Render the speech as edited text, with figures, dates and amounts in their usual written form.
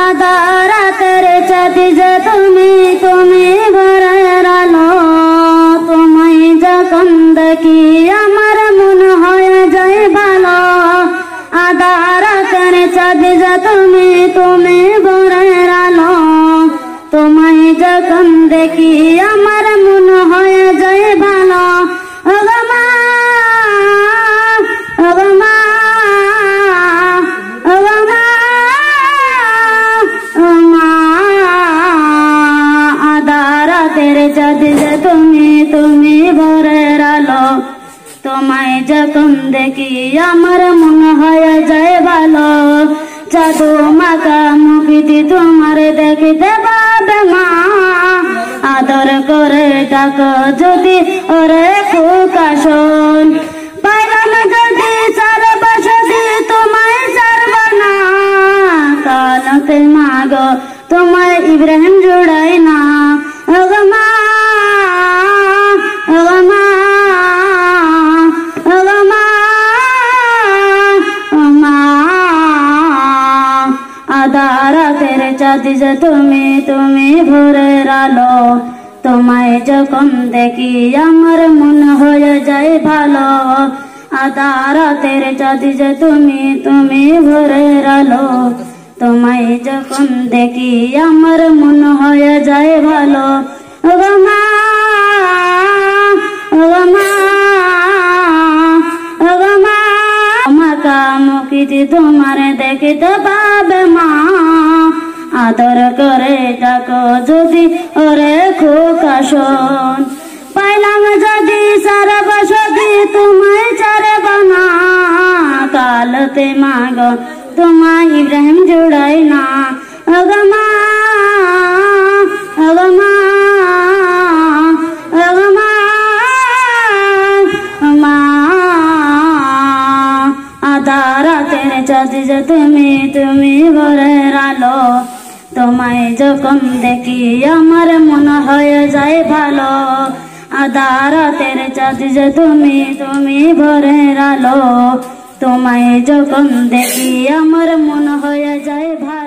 আধা রাতের চাঁদি যে তুমি ভোরের আলো, তোমায় যখন দেখি আমার মন হয়ে যায় ভালো। আধা রাতের চাঁদি যে তুমি ভোরের আলো, তোমায় যখন দেখি আমার মন হয়ে যায় ভালো। তুমি ভোরের আলো, তোমায় যখন দেখি আমার মন হয়ে যায় ভালো। জাদু মাখা মুখটি তোমার দেখিতে পাবে মা, আদর করে ডাকো যদি ওরে খোকা শোন। পাইলাম যদি চার বসতি তোমায় ছাড়ব না, কালতে মাগো তোমায় ইব্রাহিম জোড়াই না। আধা রাতের চাঁদি যে তুমি ভোরের আলো, তোমায় যখন দেখি আমার মন হয়ে যায় ভালো। আধা রাতের চাঁদি যে তুমি ভোরের আলো, তোমায় যখন দেখি আমার মন হয়ে যায় ভালো। মুখটি তোমার দেখিতে পাবে মা, আদর করে ডাকো যদি ওরে খোকা শোন। পাইলাম যদি সারা বসতি তোমায় ছাড়ব না, কালতে মাগো তোমায় ইব্রাহিম জোড়াই না। আধা রাতের চাঁদি যে তুমি ভোরের আলো, তোমায় যখন দেখি আমার মন হয়ে যায় ভালো। আধা রাতের চাঁদি যে তুমি ভোরের আলো, তোমায় যখন দেখি আমার মন হয়ে যায় ভালো।